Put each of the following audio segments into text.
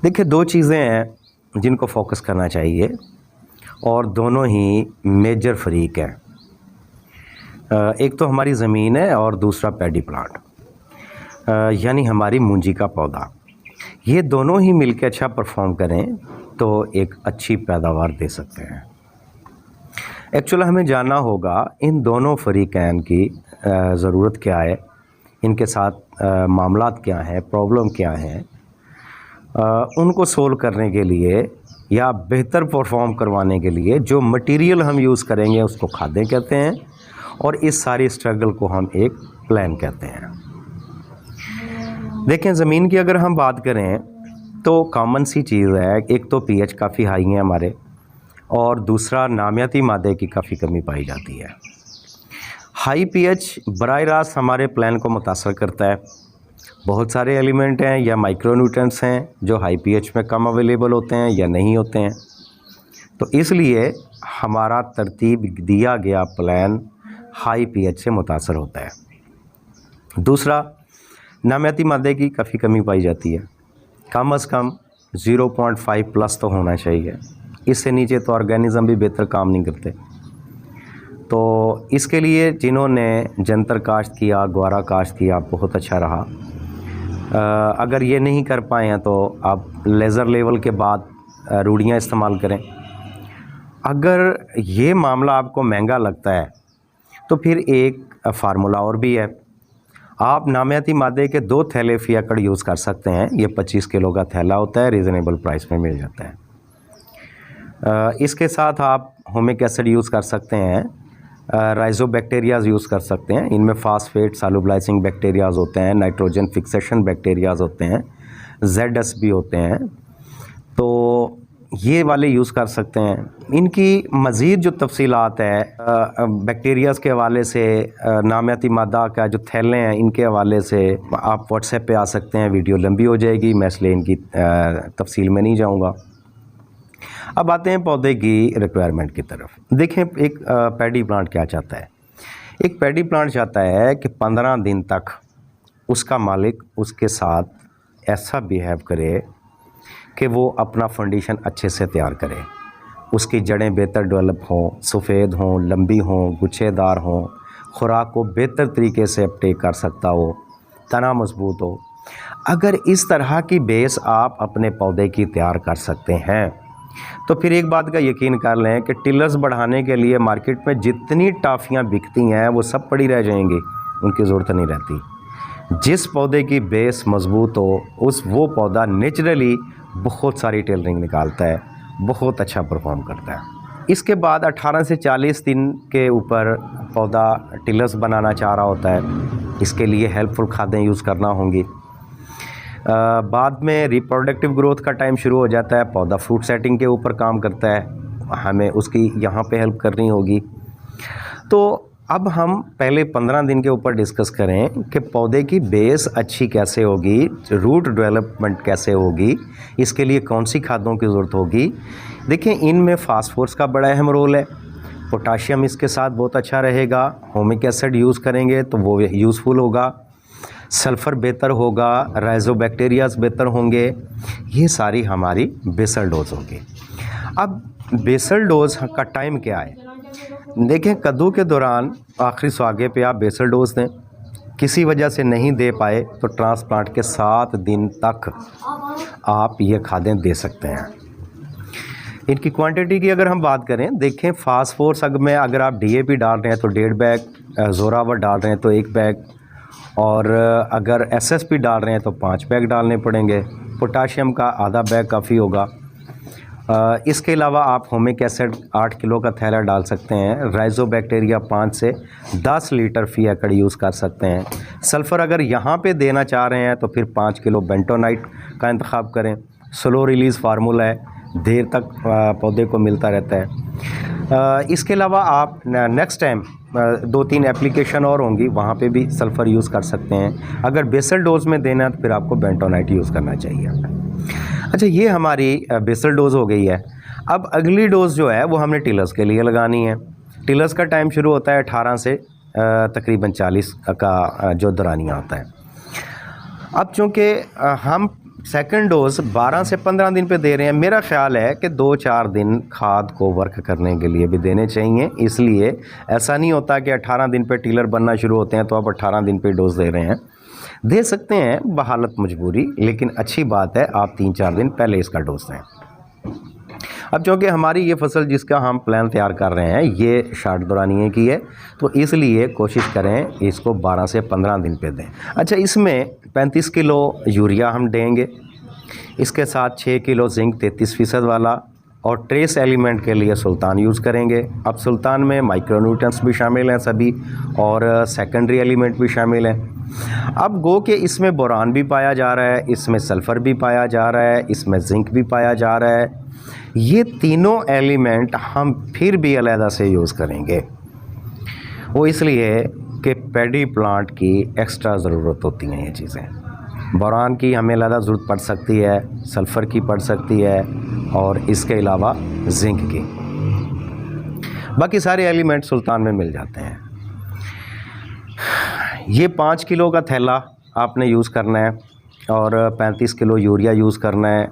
देखिए, दो चीज़ें हैं जिनको फोकस करना चाहिए और दोनों ही मेजर फरीक हैं। एक तो हमारी ज़मीन है और दूसरा पैडी प्लांट, यानी हमारी मूंजी का पौधा। ये दोनों ही मिलकर अच्छा परफॉर्म करें तो एक अच्छी पैदावार दे सकते हैं। एक्चुअली हमें जानना होगा इन दोनों फरीकैन की ज़रूरत क्या है, इनके साथ मामलात क्या हैं, प्रॉब्लम क्या हैं। उनको सोल्व करने के लिए या बेहतर परफॉर्म करवाने के लिए जो मटेरियल हम यूज़ करेंगे उसको खादें कहते हैं, और इस सारी स्ट्रगल को हम एक प्लान कहते हैं। देखें, ज़मीन की अगर हम बात करें तो कॉमन सी चीज़ है, एक तो पीएच काफ़ी हाई है हमारे, और दूसरा नामियाती मादे की काफ़ी कमी पाई जाती है। हाई पीएच बराह रास्त हमारे प्लान को मुतासर करता है। बहुत सारे एलिमेंट हैं या माइक्रोन्यूट्रिएंट्स हैं जो हाई पीएच में कम अवेलेबल होते हैं या नहीं होते हैं, तो इसलिए हमारा तरतीब दिया गया प्लान हाई पीएच से मुतासर होता है। दूसरा, नामियाती मादे की काफ़ी कमी पाई जाती है। कम अज़ कम 0.5 प्लस तो होना चाहिए, इससे नीचे तो ऑर्गेनिज़म भी बेहतर काम नहीं करते। तो इसके लिए जिन्होंने जंतर काश्त किया, ग्वारा काश्त किया, बहुत अच्छा रहा। अगर ये नहीं कर पाए हैं तो आप लेज़र लेवल के बाद रूढ़ियाँ इस्तेमाल करें। अगर ये मामला आपको महंगा लगता है तो फिर एक फार्मूला और भी है। आप नामियाती मादे के 2 थैले फियाकड़ यूज़ कर सकते हैं। ये 25 किलो का थैला होता है, रीज़नेबल प्राइस में मिल जाता है। इसके साथ आप होमिक एसिड यूज़ कर सकते हैं, राइजोबैक्टीरियाज़ यूज़ कर सकते हैं। इनमें फास्फेट सॉल्युबलाइजिंग बैक्टीरियाज़ होते हैं, नाइट्रोजन फिक्सेशन बैक्टीरियाज़ होते हैं, ZS भी होते हैं, तो ये वाले यूज़ कर सकते हैं। इनकी मज़ीद जो तफसीलात है बैक्टीरियाज़ के हवाले से, नामियाती मादा का जो थैले हैं इनके हवाले से आप व्हाट्सएप पे आ सकते हैं। वीडियो लंबी हो जाएगी, मैं इसलिए इनकी तफसील में नहीं जाऊँगा। अब आते हैं पौधे की रिक्वायरमेंट की तरफ। देखें, एक पैडी प्लांट क्या चाहता है। एक पैडी प्लांट चाहता है कि 15 दिन तक उसका मालिक उसके साथ ऐसा बिहेव करे कि वो अपना फाउंडेशन अच्छे से तैयार करे, उसकी जड़ें बेहतर डेवलप हों, सफ़ेद हों, लंबी हों, गुच्छेदार हों, खुराक को बेहतर तरीके से अपटेक कर सकता हो, तना मजबूत हो। अगर इस तरह की बेस आप अपने पौधे की तैयार कर सकते हैं तो फिर एक बात का यकीन कर लें कि टिलर्स बढ़ाने के लिए मार्केट में जितनी टाफियाँ बिकती हैं वो सब पड़ी रह जाएंगी, उनकी ज़रूरत नहीं रहती। जिस पौधे की बेस मजबूत हो वो पौधा नेचुरली बहुत सारी टेलरिंग निकालता है, बहुत अच्छा परफॉर्म करता है। इसके बाद 18 से 40 दिन के ऊपर पौधा टिलर्स बनाना चाह रहा होता है, इसके लिए हेल्पफुल खादें यूज़ करना होंगी। बाद में रिप्रोडक्टिव ग्रोथ का टाइम शुरू हो जाता है, पौधा फ्रूट सेटिंग के ऊपर काम करता है, हमें उसकी यहाँ पे हेल्प करनी होगी। तो अब हम पहले 15 दिन के ऊपर डिस्कस करें कि पौधे की बेस अच्छी कैसे होगी, रूट डेवलपमेंट कैसे होगी, इसके लिए कौन सी खादों की ज़रूरत होगी। देखिए, इनमें फास्फोरस का बड़ा अहम रोल है, पोटाशियम इसके साथ बहुत अच्छा रहेगा, होमिक एसिड यूज़ करेंगे तो वो यूज़फुल होगा, सल्फ़र बेहतर होगा, राइजोबैक्टीरियाज़ बेहतर होंगे। ये सारी हमारी बेसल डोज होगी। अब बेसल डोज का टाइम क्या है। देखें, कद्दू के दौरान आखिरी स्वागे पे आप बेसल डोज दें, किसी वजह से नहीं दे पाए तो ट्रांसप्लांट के 7 दिन तक आप ये खादें दे सकते हैं। इनकी क्वांटिटी की अगर हम बात करें, देखें, फास्फोरस में अगर आप DAP डाल रहे हैं तो 1.5 बैग, जोरावर डाल रहे हैं तो 1 बैग, और अगर SSP डाल रहे हैं तो 5 बैग डालने पड़ेंगे। पोटाशियम का आधा बैग काफ़ी होगा। इसके अलावा आप होमिक एसिड 8 किलो का थैला डाल सकते हैं। राइजोबैक्टीरिया 5 से 10 लीटर फी एकड़ यूज़ कर सकते हैं। सल्फ़र अगर यहाँ पे देना चाह रहे हैं तो फिर 5 किलो बेंटोनाइट का इंतखाब करें। स्लो रिलीज़ फार्मूला है, देर तक पौधे को मिलता रहता है। इसके अलावा आप नेक्स्ट टाइम 2-3 एप्लीकेशन और होंगी, वहाँ पे भी सल्फ़र यूज़ कर सकते हैं। अगर बेसल डोज में देना है तो फिर आपको बेंटोनाइट यूज़ करना चाहिए। अच्छा, ये हमारी बेसल डोज़ हो गई है। अब अगली डोज़ जो है वो हमने टिलर्स के लिए लगानी है। टिलर्स का टाइम शुरू होता है 18 से तकरीबन 40 का जो दौरानिया होता है। अब चूँकि हम सेकंड डोज 12 से 15 दिन पे दे रहे हैं, मेरा ख्याल है कि 2-4 दिन खाद को वर्क करने के लिए भी देने चाहिए। इसलिए ऐसा नहीं होता कि 18 दिन पे टिलर बनना शुरू होते हैं तो आप 18 दिन पे डोज दे रहे हैं। दे सकते हैं बहालत मजबूरी, लेकिन अच्छी बात है आप 3-4 दिन पहले इसका डोज दें। अब चूँकि हमारी ये फसल जिसका हम प्लान तैयार कर रहे हैं ये शार्ट दौरानिये की है, तो इसलिए कोशिश करें इसको 12 से 15 दिन पे दें। अच्छा, इसमें 35 किलो यूरिया हम देंगे, इसके साथ 6 किलो जिंक 33% वाला, और ट्रेस एलिमेंट के लिए सुल्तान यूज़ करेंगे। अब सुल्तान में माइक्रोन्यूट्रिएंट्स भी शामिल हैं सभी, और सेकेंडरी एलिमेंट भी शामिल हैं। अब गो के इसमें बोरान भी पाया जा रहा है, इसमें सल्फ़र भी पाया जा रहा है, इसमें जिंक भी पाया जा रहा है। ये तीनों एलिमेंट हम फिर भी अलहदा से यूज़ करेंगे, वो इसलिए कि पैडी प्लांट की एक्स्ट्रा ज़रूरत होती हैं ये चीज़ें। बोरान की हमें अलहदा ज़रूरत पड़ सकती है, सल्फ़र की पड़ सकती है, और इसके अलावा जिंक की। बाकी सारे एलिमेंट सुल्तान में मिल जाते हैं। ये 5 किलो का थैला आपने यूज़ करना है, और 35 किलो यूरिया यूज़ करना है,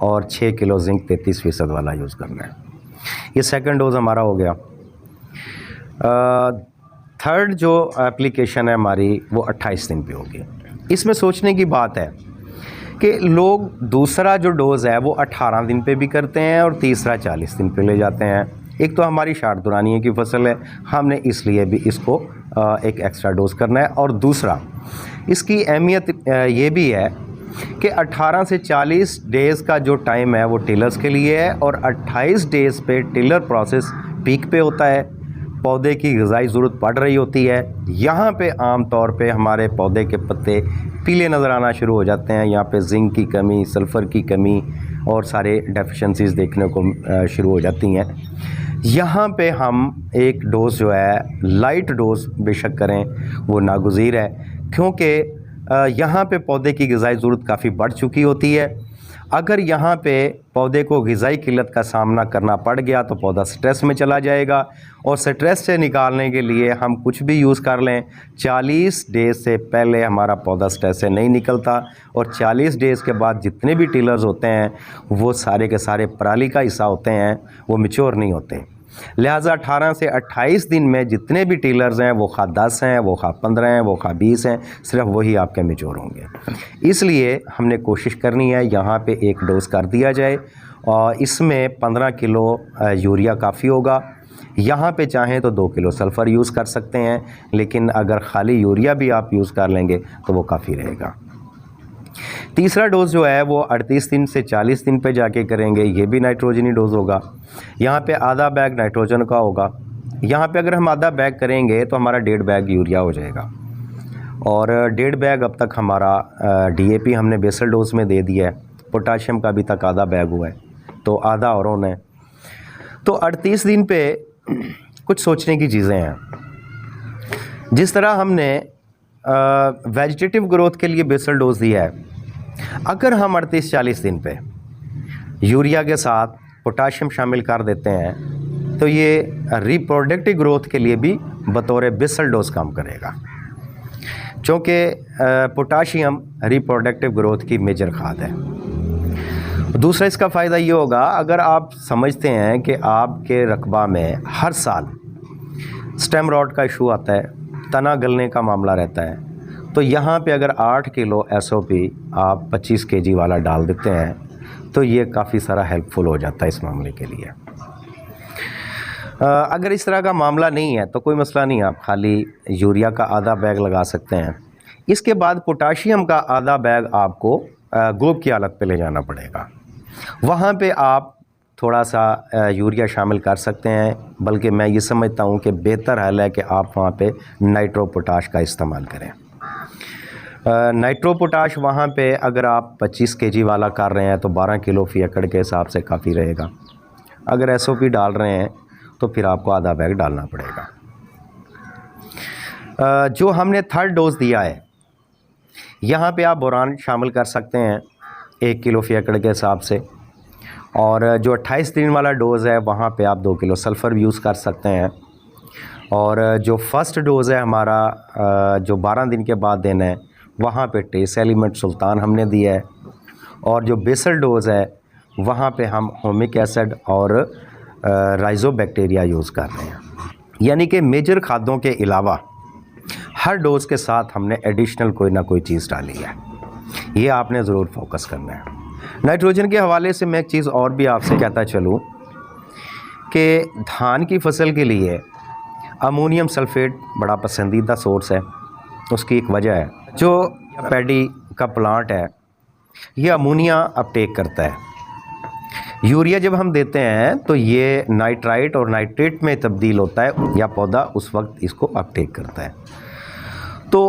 और 6 किलो जिंक 33% वाला यूज़ करना है। ये सेकंड डोज़ हमारा हो गया। थर्ड जो एप्लीकेशन है हमारी वो 28 दिन पे होगी। इसमें सोचने की बात है कि लोग दूसरा जो डोज़ है वो 18 दिन पे भी करते हैं और तीसरा 40 दिन पे ले जाते हैं। एक तो हमारी शार्ट दौरानिये की फसल है, हमने इसलिए भी इसको एक एक्स्ट्रा डोज़ करना है, और दूसरा इसकी अहमियत ये भी है कि 18 से 40 डेज़ का जो टाइम है वो टिलर्स के लिए है, और 28 डेज़ पे टिलर प्रोसेस पीक पे होता है, पौधे की ग़िज़ाई ज़रूरत पड़ रही होती है। यहाँ पे आम तौर पे हमारे पौधे के पत्ते पीले नज़र आना शुरू हो जाते हैं। यहाँ पे जिंक की कमी, सल्फ़र की कमी और सारे डेफिशिएंसीज़ देखने को शुरू हो जाती हैं। यहाँ पे हम एक डोज़ जो है लाइट डोज़ बेशक करें वो नागुज़ीर है, क्योंकि यहाँ पे पौधे की ग़िज़ाई ज़रूरत काफ़ी बढ़ चुकी होती है। अगर यहाँ पे पौधे को ग़िज़ाई किल्लत का सामना करना पड़ गया तो पौधा स्ट्रेस में चला जाएगा, और स्ट्रेस से निकालने के लिए हम कुछ भी यूज़ कर लें, 40 डेज़ से पहले हमारा पौधा स्ट्रेस से नहीं निकलता, और 40 डेज़ के बाद जितने भी टिलर्स होते हैं वो सारे के सारे पराली का हिस्सा होते हैं, वो मैच्योर नहीं होते। लिहाजा 18 से 28 दिन में जितने भी टिलर्स हैं वो खा 10 हैं, वो खा 15 हैं, वो खा 20 हैं, सिर्फ वही आपके मैच्योर होंगे। इसलिए हमने कोशिश करनी है यहाँ पे एक डोज़ कर दिया जाए, और इसमें 15 किलो यूरिया काफ़ी होगा। यहाँ पे चाहें तो 2 किलो सल्फ़र यूज़ कर सकते हैं, लेकिन अगर खाली यूरिया भी आप यूज़ कर लेंगे तो वो काफ़ी रहेगा। तीसरा डोज़ जो है वो 38 दिन से 40 दिन पे जाके करेंगे, ये भी नाइट्रोजनी डोज़ होगा। यहाँ पे आधा बैग नाइट्रोजन का होगा। यहाँ पे अगर हम आधा बैग करेंगे तो हमारा 1.5 बैग यूरिया हो जाएगा, और 1.5 बैग अब तक हमारा DAP हमने बेसल डोज़ में दे दिया है। पोटाशियम का अभी तक आधा बैग हुआ है, तो आधा और होना है। तो 38 दिन पे कुछ सोचने की चीज़ें हैं। जिस तरह हमने वेजिटेटिव ग्रोथ के लिए बेसल डोज़ दिया है, अगर हम 38-40 दिन पे यूरिया के साथ पोटाशियम शामिल कर देते हैं तो ये रिप्रोडक्टिव ग्रोथ के लिए भी बतौर बेसल डोज़ काम करेगा, क्योंकि पोटाशियम रिप्रोडक्टिव ग्रोथ की मेजर खाद है। दूसरा इसका फ़ायदा ये होगा, अगर आप समझते हैं कि आपके रकबा में हर साल स्टेम रॉट का इशू आता है, तना गलने का मामला रहता है, तो यहाँ पे अगर 8 किलो SOP आप 25 kg वाला डाल देते हैं तो ये काफ़ी सारा हेल्पफुल हो जाता है इस मामले के लिए। अगर इस तरह का मामला नहीं है तो कोई मसला नहीं, आप खाली यूरिया का आधा बैग लगा सकते हैं। इसके बाद पोटाशियम का आधा बैग आपको ग्लोब की हालत पे ले जाना पड़ेगा, वहाँ पे आप थोड़ा सा यूरिया शामिल कर सकते हैं, बल्कि मैं ये समझता हूँ कि बेहतर हल है कि आप वहाँ पे नाइट्रो पोटाश का इस्तेमाल करें। नाइट्रो पोटाश वहाँ पे अगर आप 25 kg वाला कर रहे हैं तो 12 किलो फी एकड़ के हिसाब से काफ़ी रहेगा। अगर SOP डाल रहे हैं तो फिर आपको आधा बैग डालना पड़ेगा। जो हमने थर्ड डोज़ दिया है, यहाँ पे आप बोरान शामिल कर सकते हैं 1 किलो फी एकड़ के हिसाब से, और जो 28 दिन वाला डोज़ है वहाँ पे आप 2 किलो सल्फ़र भी यूज़ कर सकते हैं। और जो फर्स्ट डोज़ है हमारा जो 12 दिन के बाद देना है, वहाँ पे ट्रेस एलिमेंट सुल्तान हमने दिया है, और जो बेसल डोज़ है वहाँ पे हम होमिक एसिड और राइजोबैक्टीरिया यूज़ कर रहे हैं। यानी कि मेजर खादों के अलावा हर डोज़ के साथ हमने एडिशनल कोई ना कोई चीज़ डाली है। ये आपने ज़रूर फोकस करना है। नाइट्रोजन के हवाले से मैं एक चीज़ और भी आपसे कहता चलूँ कि धान की फसल के लिए अमोनियम सल्फेट बड़ा पसंदीदा सोर्स है। उसकी एक वजह है, जो पैडी का प्लांट है ये अमोनिया अपटेक करता है। यूरिया जब हम देते हैं तो ये नाइट्राइट और नाइट्रेट में तब्दील होता है या पौधा उस वक्त इसको अपटेक करता है। तो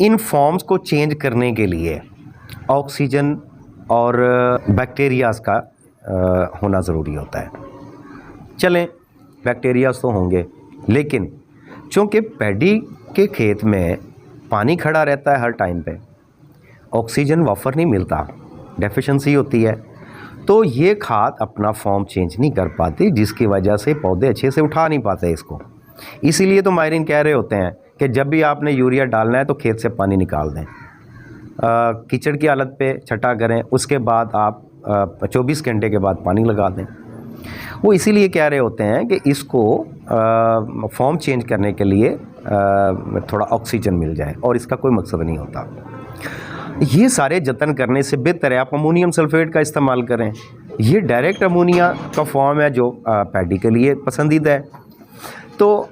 इन फॉर्म्स को चेंज करने के लिए ऑक्सीजन और बैक्टीरियाज का होना ज़रूरी होता है। चलें, बैक्टीरियाज तो होंगे, लेकिन चूँकि पैडी के खेत में पानी खड़ा रहता है हर टाइम पे, ऑक्सीजन वाफर नहीं मिलता, डेफिशिएंसी होती है, तो ये खाद अपना फॉर्म चेंज नहीं कर पाती, जिसकी वजह से पौधे अच्छे से उठा नहीं पाते इसको। इसीलिए तो माहिरीन कह रहे होते हैं कि जब भी आपने यूरिया डालना है तो खेत से पानी निकाल दें, कीचड़ की हालत पे छटा करें, उसके बाद आप 24 घंटे के बाद पानी लगा दें। वो इसीलिए कह रहे होते हैं कि इसको फॉर्म चेंज करने के लिए थोड़ा ऑक्सीजन मिल जाए, और इसका कोई मकसद नहीं होता। ये सारे जतन करने से बेहतर है आप अमोनियम सल्फेट का इस्तेमाल करें। ये डायरेक्ट अमोनिया का फॉर्म है जो पैडी के लिए पसंदीदा है। तो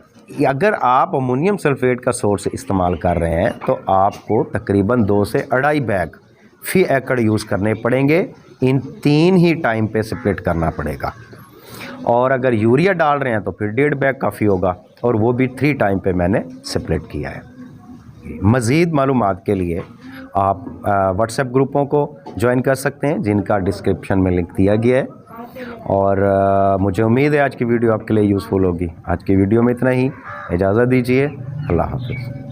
अगर आप अमोनियम सल्फेट का सोर्स इस्तेमाल कर रहे हैं तो आपको तकरीबन 2 से 2.5 बैग फी एकड़ यूज़ करने पड़ेंगे। इन 3 ही टाइम पे स्प्लिट करना पड़ेगा, और अगर यूरिया डाल रहे हैं तो फिर 1.5 बैग काफ़ी होगा, और वो भी 3 टाइम पे मैंने स्प्लिट किया है। मज़ीद मालूमात के लिए आप व्हाट्सएप ग्रुपों को ज्वाइन कर सकते हैं, जिनका डिस्क्रिप्शन में लिंक दिया गया है। और मुझे उम्मीद है आज की वीडियो आपके लिए यूज़फुल होगी। आज की वीडियो में इतना ही, इजाज़त दीजिए, अल्लाह हाफ़िज़।